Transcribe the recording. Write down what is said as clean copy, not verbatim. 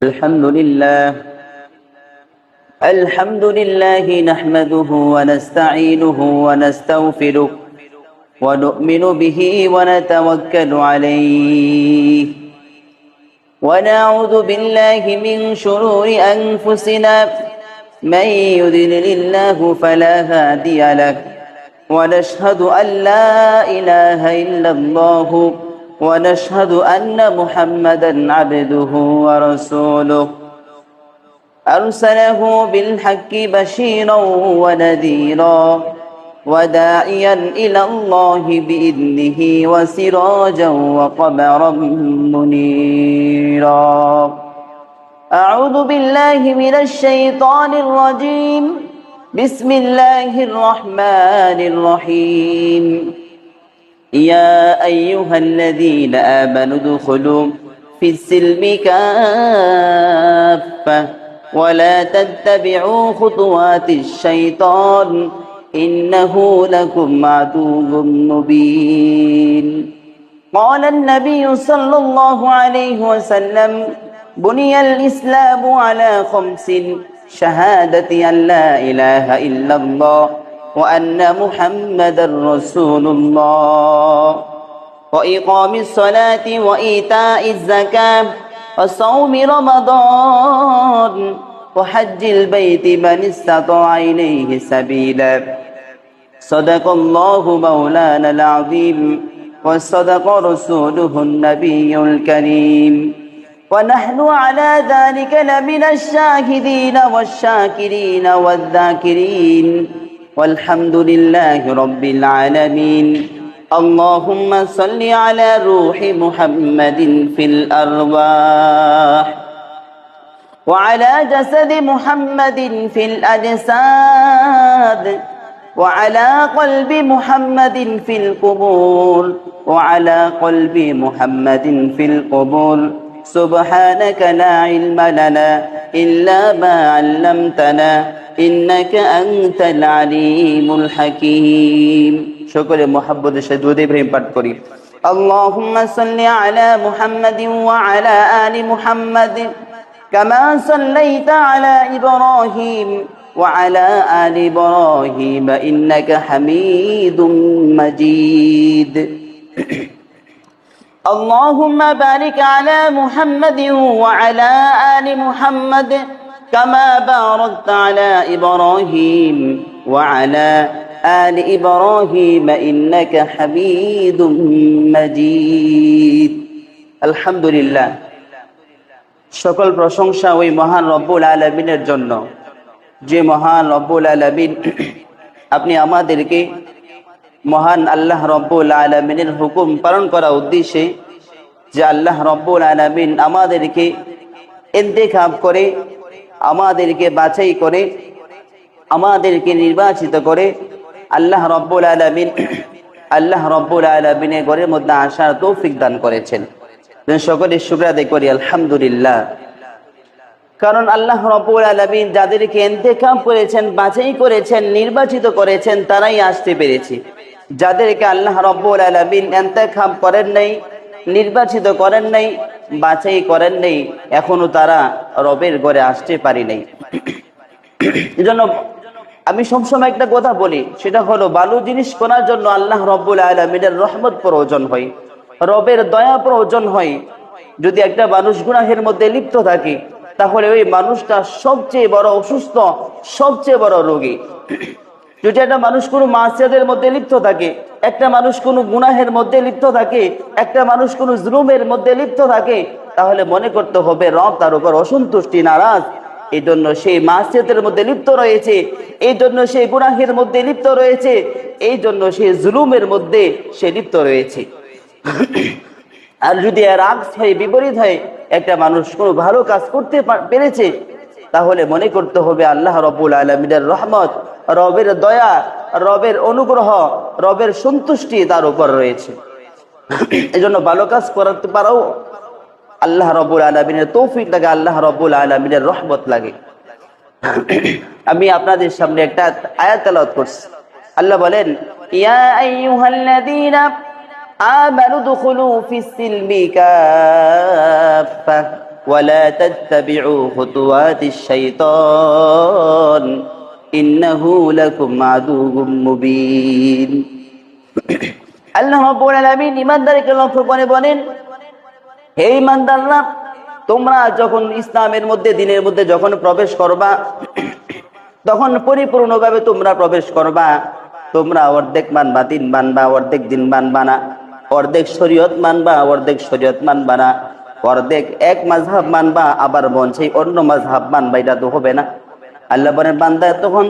الحمد لله نحمده ونستعينه ونستغفره ونؤمن به ونتوكل عليه ونعوذ بالله من شرور أنفسنا من يضلل الله فلا هادي له ونشهد أن لا إله إلا الله ونشهد أن محمدا عبده ورسوله أرسله بالحق بشيرا ونذيرا وداعيا إلى الله بإذنه وسراجا وقمرا منيرا أعوذ بالله من الشيطان الرجيم بسم الله الرحمن الرحيم يا أيها الذين آمنوا ادخلوا في السلم كافة ولا تتبعوا خطوات الشيطان إنه لكم عدو مبين قال النبي صلى الله عليه وسلم بني الإسلام على خمس شهادة أن لا إله إلا الله وأن محمدا رسول الله وإقام الصلاة وإيتاء الزكاة وصوم رمضان وحج البيت من استطاع إليه سبيلا صدق الله مولانا العظيم وصدق رسوله النبي الكريم ونحن على ذلك لمن الشاهدين والشاكرين والذاكرين والحمد لله رب العالمين اللهم صل على روح محمد في الأرواح وعلى جسد محمد في الأجساد وعلى قلب محمد في القبور وعلى قلب محمد في القبور سبحانك لا علم لنا إلا ما علمتنا إنك أنت العليم الحكيم شكر محبت شدود إبراهيم পাঠ করি اللهم صل على محمد وعلى آل محمد كما صليت على إبراهيم وعلى آل إبراهيم إنك حميد مجيد اللهم بارك على محمد وعلى آل محمد كما باركت على إبراهيم وعلى آل إبراهيم إنك حميد مجيد الحمد لله সকল প্রশংসা ওই মহান রব্বুল আলামিনের জন্য যে মহান রব্বুল আলামিন আপনি আমাদেরকে মহান আল্লাহ রব্বুল আলামিনের হুকুম পালন করার উদ্দেশ্যে যে আল্লাহ রব্বুল আলামিন আমাদেরকে ইন্তেখাব করে আমাদেরকে বাছাই করে আমাদেরকে নির্বাচিত করে আল্লাহ রব্বুল আলামিনের ঘরের মধ্যে আসার তৌফিক দান করেছেন। সকলে শুকর আদায় করি আলহামদুলিল্লাহ। কারণ আল্লাহ রব্বুল আলামিন যাদেরকে ইন্তেখাব করেছেন, বাছাই করেছেন, নির্বাচিত করেছেন তারাই আসতে পেরেছে। যাদেরকে আল্লাহ রব্বুল আলামিন ইন্তেখাব করেন নাই, নির্বাচিত করেন নাই, বাছাই করেন নাই, এখনো তারা রবের ঘরে আসতে পারি নাই। এজন্য আমি সবসময় একটা কথা বলি, সেটা হলো ভালো জিনিস করার জন্য আল্লাহ রব্বুল আলামিনের রহমত প্রয়োজন হয়, রবের দয়া প্রয়োজন হয়। যদি একটা মানুষ গুনাহের মধ্যে লিপ্ত থাকে তাহলে ওই মানুষটা সবচেয়ে বড় অসুস্থ, সবচেয়ে বড় রোগী। যদি একটা মানুষ কোনো মাসিয়াতের মধ্যে লিপ্ত থাকে, একটা মানুষ কোনো গুনাহের মধ্যে লিপ্ত থাকে, একটা মানুষ কোনো জুলুমের মধ্যে লিপ্ত থাকে, তাহলে মনে করতে হবে রব তার উপর অসন্তুষ্টি, নারাজ। এই জন্য সেই মাসিয়াতের মধ্যে লিপ্ত রয়েছে, এই জন্য সেই গুনাহের মধ্যে লিপ্ত রয়েছে, এই জন্য সেই জুলুমের মধ্যে সে লিপ্ত রয়েছে। আর যদি এর আক্স হয়, বিপরীত হয়, একটা মানুষ কোনো ভালো কাজ করতে পেরেছে, তাহলে মনে করতে হবে আল্লাহ রব্বুল আলামিনের রহমত, রবের দয়া, রবের অনুগ্রহ, রবের সন্তুষ্টি তার উপর রয়েছে। এজন্য ভালো কাজ করতে পারাও আল্লাহ রব্বুল আলামিনের তৌফিক লাগে, আল্লাহ রব্বুল আলামিনের রহমত লাগে। আমি আপনাদের সামনে একটা আয়াত তেলাওয়াত করছি। আল্লাহ বলেন, ইয়া আইয়ুহাল্লাযীনা আমানু দুখুলু ফিস সিলমি কাফা ওয়ালা তাত্তাবিউ খুতুওয়াতিশ শাইতান ইন্নাহু লাকুম আদুউম মুবিন। আল্লাহ রাব্বুল আলামিন ঈমানদারকে লক্ষ্য করে বলেন, হে ঈমানদাররা, তোমরা যখন ইসলামের মধ্যে, দ্বীনের মধ্যে যখন প্রবেশ করবা, তখন পরিপূর্ণভাবে তোমরা প্রবেশ করবা। তোমরা অর্ধেক মানবা, দিন মানবা, অর্ধেক দিন মানবা না। অর্ধেক শরীয়ত মানবা, অর্ধেক শরীয়ত মানবা না। অর্ধেক এক মাযহাব মানবা, আবার মন সেই অন্য মাযহাব মানবা, এটা তো হবে না। আল্লাহ বলেন, বান্দা তখন